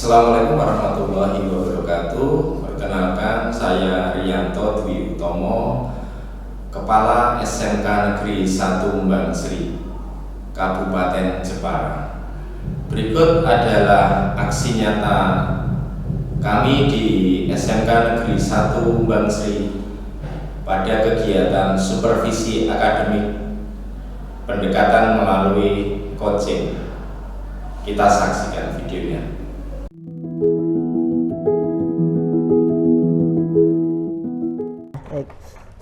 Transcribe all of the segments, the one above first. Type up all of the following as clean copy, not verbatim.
Assalamualaikum warahmatullahi wabarakatuh. Perkenalkan, saya Rianto Dwi Utomo, Kepala SMK Negeri 1 Umbang Sri, Kabupaten Jepara. Berikut adalah aksi nyata kami di SMK Negeri 1 Umbang Sri pada kegiatan supervisi akademik pendekatan melalui coaching. Kita saksikan videonya.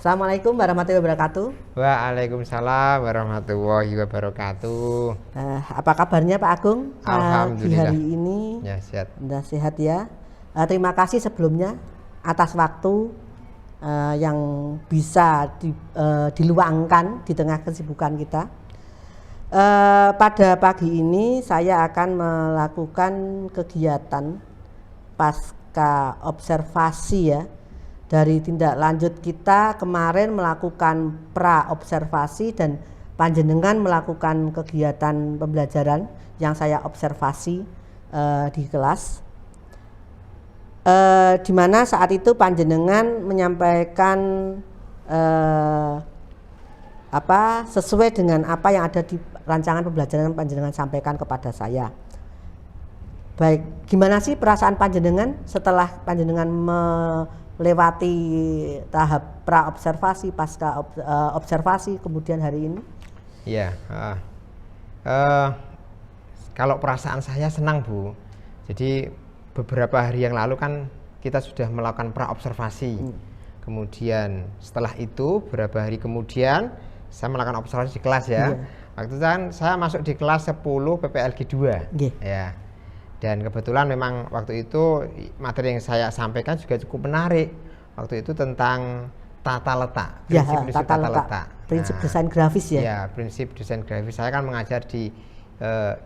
Assalamualaikum warahmatullahi wabarakatuh. Waalaikumsalam warahmatullahi wabarakatuh. Apa kabarnya Pak Agung? Di Alhamdulillah. hari ini Ya, sehat. sehat ya. Terima kasih sebelumnya atas waktu yang bisa diluangkan di tengah kesibukan kita. Pada pagi ini saya akan melakukan kegiatan pasca observasi ya. Dari tindak lanjut kita kemarin melakukan pra-observasi dan panjenengan melakukan kegiatan pembelajaran yang saya observasi di kelas. Di mana saat itu panjenengan menyampaikan sesuai dengan apa yang ada di rancangan pembelajaran panjenengan sampaikan kepada saya. Baik, gimana sih perasaan panjenengan setelah panjenengan melewati tahap pra-observasi, pasca observasi, kemudian hari ini? Iya, kalau perasaan saya senang, Bu. Jadi beberapa hari yang lalu kan kita sudah melakukan pra-observasi. Kemudian setelah itu beberapa hari kemudian saya melakukan observasi di kelas ya. Waktu itu kan saya masuk di kelas 10 PPLG 2 ya. Dan kebetulan memang waktu itu materi yang saya sampaikan juga cukup menarik. Waktu itu tentang tata letak, prinsip-prinsip tata letak. Prinsip desain grafis ya? Ya, prinsip desain grafis. Saya kan mengajar di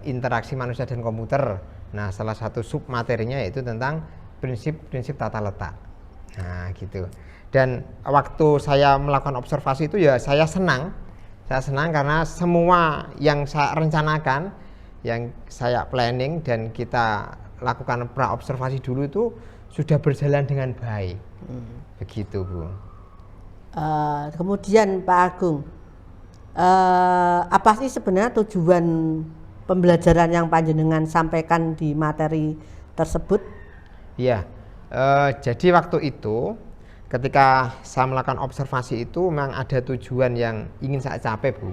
interaksi manusia dan komputer. Nah, salah satu sub materinya yaitu tentang prinsip-prinsip tata letak. Nah, gitu. Dan waktu saya melakukan observasi itu ya saya senang. Saya senang karena semua yang saya rencanakan, yang saya planning dan kita lakukan pra-observasi dulu itu sudah berjalan dengan baik. Begitu, Bu. Kemudian Pak Agung, apa sih sebenarnya tujuan pembelajaran yang panjenengan sampaikan di materi tersebut? Iya, jadi waktu itu ketika saya melakukan observasi itu memang ada tujuan yang ingin saya capai, Bu.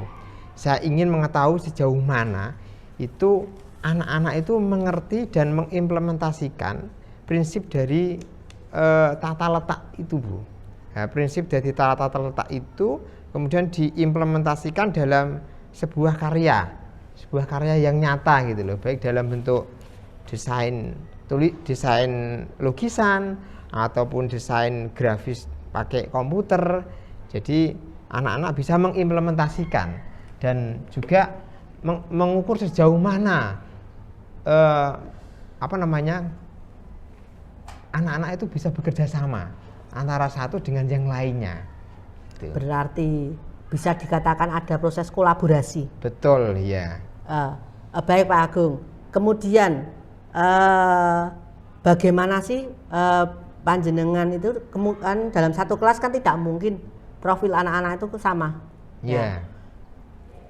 Saya ingin mengetahui sejauh mana itu anak-anak itu mengerti dan mengimplementasikan prinsip dari tata letak itu, Bu. Nah, prinsip dari tata letak itu kemudian diimplementasikan dalam sebuah karya yang nyata gitu loh, baik dalam bentuk desain lukisan ataupun desain grafis pakai komputer. Jadi anak-anak bisa mengimplementasikan dan juga mengukur sejauh mana anak-anak itu bisa bekerja sama antara satu dengan yang lainnya. Berarti bisa dikatakan ada proses kolaborasi. Betul, ya. Baik Pak Agung. Kemudian bagaimana sih panjenengan itu kan dalam satu kelas kan tidak mungkin profil anak-anak itu sama. Ya.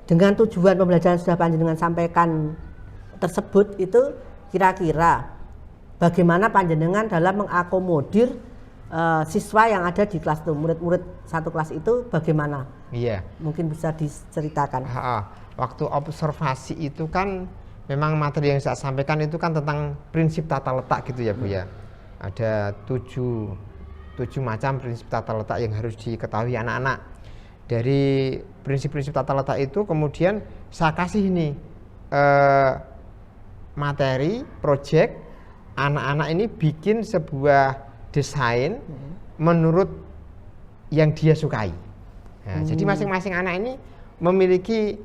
Dengan tujuan pembelajaran sudah panjenengan sampaikan tersebut itu kira-kira bagaimana panjenengan dalam mengakomodir siswa yang ada di kelas itu, murid-murid satu kelas itu bagaimana? Iya. Mungkin bisa diceritakan. Waktu observasi itu kan memang materi yang saya sampaikan itu kan tentang prinsip tata letak gitu ya, Bu ya. Ada tujuh macam prinsip tata letak yang harus diketahui anak-anak. Dari prinsip-prinsip tata letak itu kemudian saya kasih ini materi, project, anak-anak ini bikin sebuah desain menurut yang dia sukai. Nah, jadi masing-masing anak ini memiliki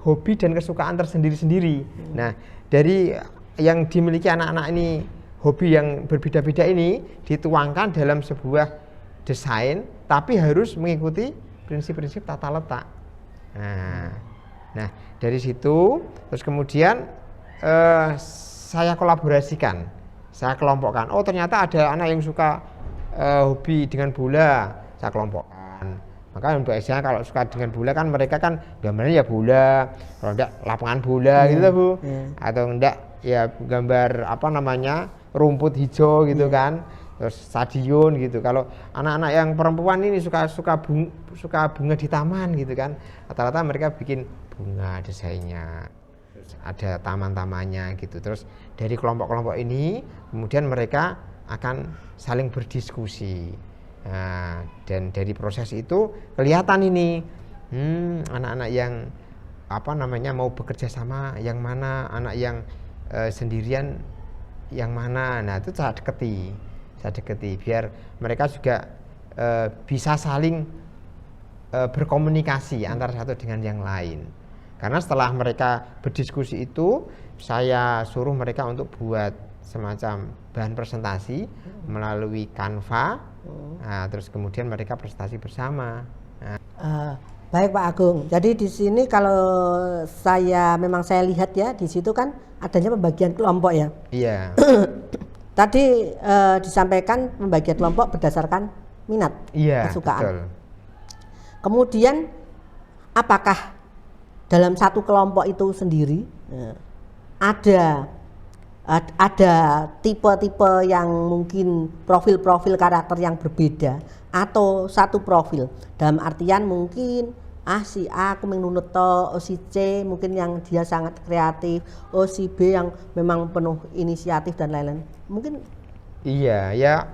hobi dan kesukaan tersendiri-sendiri. Nah, dari yang dimiliki anak-anak ini, hobi yang berbeda-beda ini dituangkan dalam sebuah desain, tapi harus mengikuti prinsip-prinsip tata letak. Nah, dari situ terus kemudian saya kolaborasikan, saya kelompokkan. Oh ternyata ada anak yang suka hobi dengan bola, saya kelompokkan. Maka biasanya kalau suka dengan bola kan mereka kan gambarnya ya bola, kalau enggak lapangan bola gitu Bu. Atau enggak ya gambar apa namanya rumput hijau gitu kan. Terus stadion gitu. Kalau anak-anak yang perempuan ini suka bunga di taman gitu kan, rata-rata mereka bikin bunga desainnya, terus ada taman-tamannya gitu. Terus dari kelompok-kelompok ini kemudian mereka akan saling berdiskusi. Nah, dan dari proses itu kelihatan ini anak-anak yang apa namanya mau bekerja sama yang mana, anak yang sendirian yang mana. Nah itu saya deketi biar mereka juga bisa saling berkomunikasi antara satu dengan yang lain. Karena setelah mereka berdiskusi itu, saya suruh mereka untuk buat semacam bahan presentasi melalui Canva. Nah, terus kemudian mereka presentasi bersama. Nah. Baik Pak Agung. Jadi di sini kalau saya lihat ya, di situ kan adanya pembagian kelompok ya. Iya. Tadi disampaikan pembagian kelompok berdasarkan minat, kesukaan. Betul. Kemudian apakah dalam satu kelompok itu sendiri ada tipe-tipe yang mungkin profil-profil karakter yang berbeda atau satu profil? Dalam artian mungkin si A aku menurut si C mungkin yang dia sangat kreatif, si B yang memang penuh inisiatif dan lain-lain. Mungkin iya ya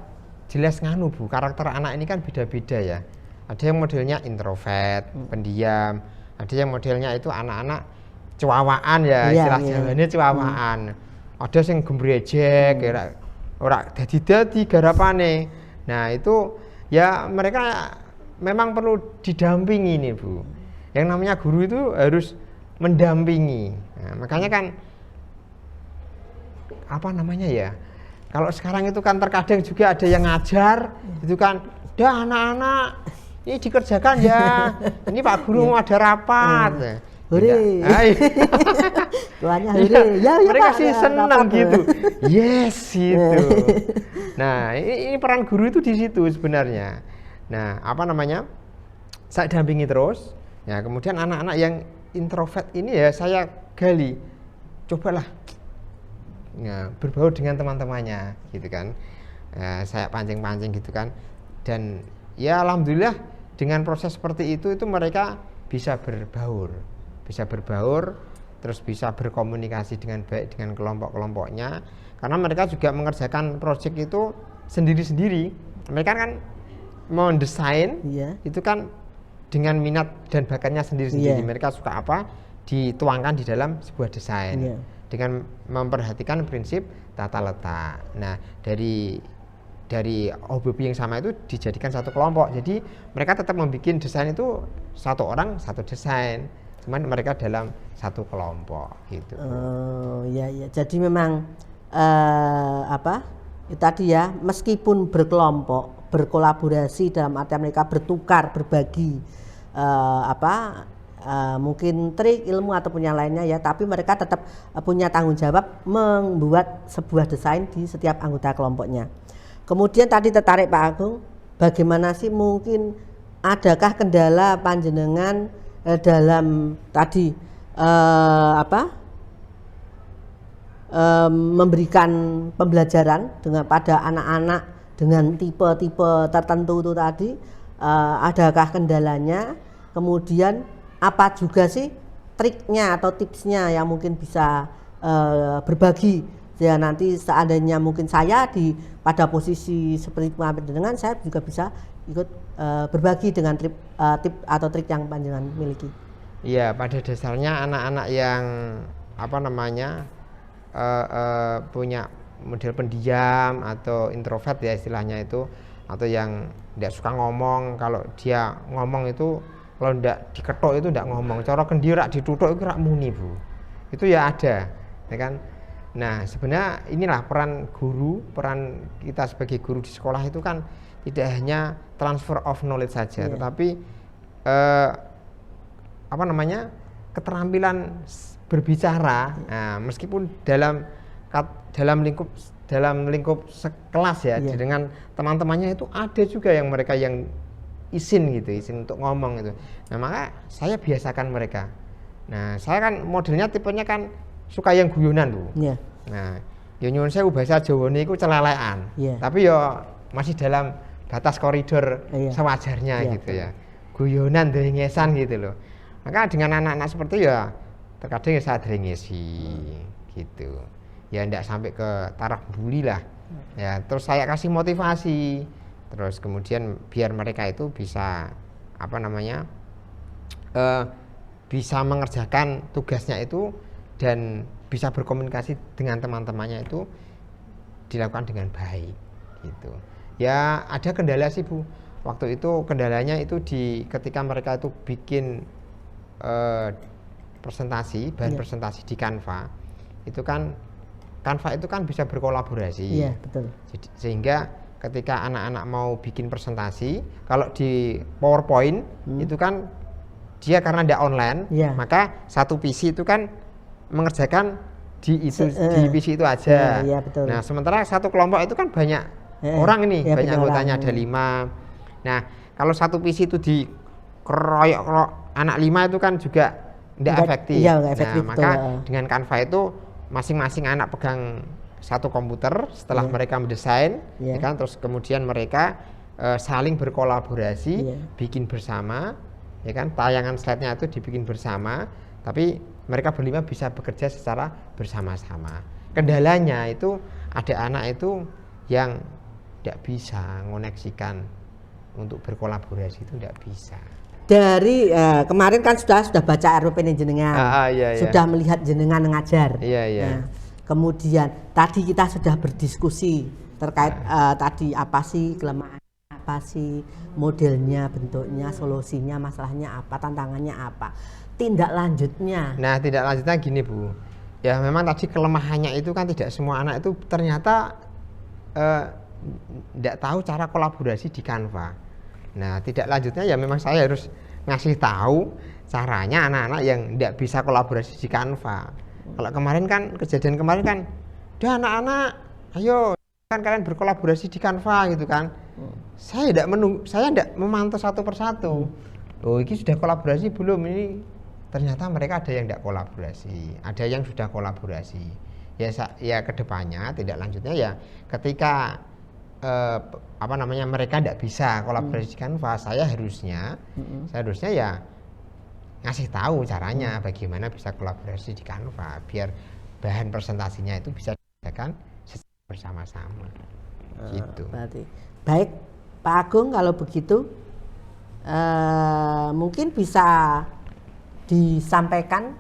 jelas nganu Bu, karakter anak ini kan beda-beda ya. Ada yang modelnya introvert, pendiam, ada yang modelnya itu anak-anak cuawaan ya, istilah Jawanya cuawaan. Ada yang gembrejek, ora dadi garapane. Nah, itu ya mereka memang perlu didampingi nih Bu. Yang namanya guru itu harus mendampingi. Nah, makanya kan apa namanya ya? Kalau sekarang itu kan terkadang juga ada yang ngajar, itu kan, "Dah anak-anak, ini dikerjakan ya. Ini Pak Guru mau ada rapat." Hore. Tuanya hore. Ya, mereka Pak, sih senang gitu. Yes gitu. Nah, ini peran guru itu di situ sebenarnya. Nah, apa namanya? Saya dampingi terus. Ya, kemudian anak-anak yang introvert ini ya saya gali. Cobalah berbaur dengan teman-temannya gitu kan. Saya pancing-pancing gitu kan. Dan ya alhamdulillah dengan proses seperti itu mereka bisa berbaur, terus bisa berkomunikasi dengan baik dengan kelompok-kelompoknya. Karena mereka juga mengerjakan proyek itu sendiri-sendiri. Mereka kan mendesain itu kan dengan minat dan bakatnya sendiri-sendiri. Mereka suka apa dituangkan di dalam sebuah desain dengan memperhatikan prinsip tata letak. Nah, dari hobi yang sama itu dijadikan satu kelompok. Jadi mereka tetap membuat desain itu satu orang satu desain, cuman mereka dalam satu kelompok gitu. Oh iya. Jadi memang itu tadi ya, meskipun berkelompok, berkolaborasi dalam arti mereka bertukar, berbagi mungkin trik, ilmu ataupun yang lainnya ya, tapi mereka tetap punya tanggung jawab membuat sebuah desain di setiap anggota kelompoknya. Kemudian tadi tertarik Pak Agung, bagaimana sih mungkin adakah kendala panjenengan dalam tadi memberikan pembelajaran pada anak-anak dengan tipe-tipe tertentu itu tadi, adakah kendalanya? Kemudian apa juga sih triknya atau tipsnya yang mungkin bisa berbagi ya, nanti seandainya mungkin saya pada posisi seperti panjenengan, saya juga bisa ikut berbagi dengan tip atau trik yang panjenengan miliki. Iya, pada dasarnya anak-anak yang punya model pendiam atau introvert ya istilahnya itu, atau yang tidak suka ngomong. Kalau dia ngomong itu kalau tidak diketok itu tidak ngomong, cara kendi rak ditutuk itu rak muni Bu, itu ya ada ya kan. Nah sebenarnya inilah peran guru, peran kita sebagai guru di sekolah itu kan tidak hanya transfer of knowledge saja, tetapi keterampilan berbicara. Nah, meskipun dalam dalam lingkup sekelas ya, Iya. dengan teman-temannya itu ada juga yang mereka yang izin untuk ngomong gitu. Nah maka saya biasakan mereka. Nah saya kan modelnya tipenya kan suka yang guyonan Bu. Iya. Nah ya nyuwun sewu bahasa Jawane iku celelekan. Iya. Tapi ya masih dalam batas koridor Iya. sewajarnya Iya, gitu ya. Guyonan drengesan gitu loh. Maka dengan anak-anak seperti ya terkadang ya saya drengesi gitu. Ya enggak sampai ke taraf bully lah. Ya terus saya kasih motivasi. Terus kemudian biar mereka itu bisa bisa mengerjakan tugasnya itu dan bisa berkomunikasi dengan teman-temannya itu dilakukan dengan baik gitu. Ya ada kendala sih Bu. Waktu itu kendalanya itu ketika mereka itu bikin bahan presentasi di Canva. Itu kan Canva itu kan bisa berkolaborasi. Iya, betul. Sehingga ketika anak-anak mau bikin presentasi, kalau di PowerPoint itu kan dia karena tidak online, maka satu PC itu kan mengerjakan di PC itu aja. Iya, betul. Nah, sementara satu kelompok itu kan banyak orang ini, banyak anggotanya, ada 5. Nah, kalau satu PC itu dikeroyok anak 5 itu kan juga tidak efektif. Iya, efektif. Nah, maka dengan Canva itu masing-masing anak pegang satu komputer setelah mereka mendesain, ya kan, terus kemudian mereka saling berkolaborasi, bikin bersama, ya kan, tayangan slide-nya itu dibikin bersama, tapi mereka berlima bisa bekerja secara bersama-sama. Kendalanya itu ada anak itu yang tidak bisa mengoneksikan untuk berkolaborasi, itu tidak bisa. Dari kemarin kan sudah baca RPP jenengan, iya. sudah melihat jenengan ngajar. Iya. Nah, kemudian tadi kita sudah berdiskusi terkait tadi apa sih kelemahan, apa sih modelnya, bentuknya, solusinya, masalahnya apa, tantangannya apa, tindak lanjutnya. Nah, tindak lanjutnya gini Bu, ya memang tadi kelemahannya itu kan tidak semua anak itu ternyata tidak tahu cara kolaborasi di Canva. Nah, tidak lanjutnya ya memang saya harus ngasih tahu caranya anak-anak yang tidak bisa kolaborasi di Canva. Kalau kemarin kan, kejadian kemarin kan, udah anak-anak, ayo kan kalian berkolaborasi di Canva gitu kan. Saya tidak memantau satu persatu. Oh, ini sudah kolaborasi belum? Ini ternyata mereka ada yang tidak kolaborasi, ada yang sudah kolaborasi. Ya kedepannya tidak lanjutnya ya ketika mereka tidak bisa kolaborasi di Canva, saya harusnya ya ngasih tahu caranya bagaimana bisa kolaborasi di Canva biar bahan presentasinya itu bisa dikerjakan bersama-sama. Gitu. Berarti. Baik Pak Agung, kalau begitu mungkin bisa disampaikan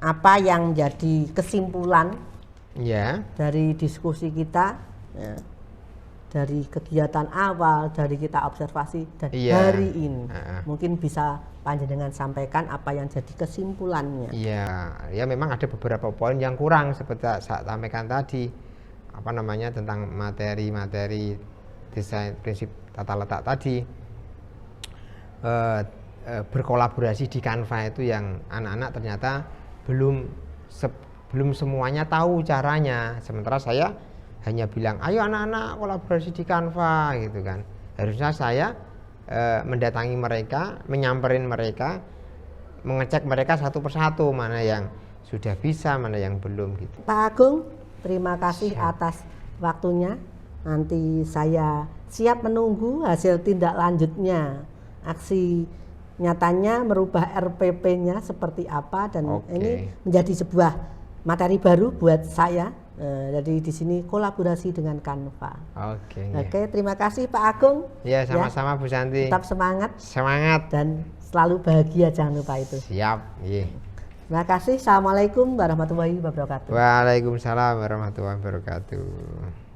apa yang jadi kesimpulan dari diskusi kita, dari kegiatan awal, dari kita observasi dan hari ini. Mungkin bisa panjenengan sampaikan apa yang jadi kesimpulannya. Ya memang ada beberapa poin yang kurang seperti saya sampaikan tadi, tentang materi desain prinsip tata letak tadi. Berkolaborasi di Canva itu yang anak-anak ternyata belum semuanya tahu caranya. Sementara saya hanya bilang, ayo anak-anak kolaborasi di Canva gitu kan. Harusnya saya mendatangi mereka, menyamperin mereka, mengecek mereka satu persatu mana yang sudah bisa, mana yang belum gitu. Pak Agung, terima kasih atas waktunya. Nanti saya siap menunggu hasil tindak lanjutnya, aksi nyatanya merubah RPP-nya seperti apa, dan ini menjadi sebuah materi baru buat saya. Jadi di sini kolaborasi dengan Canva. Oke, terima kasih Pak Agung. Ya, sama-sama Bu Santi. Tetap semangat. Semangat dan selalu bahagia, jangan lupa itu. Siap. Terima kasih. Assalamualaikum warahmatullahi wabarakatuh. Waalaikumsalam warahmatullahi wabarakatuh.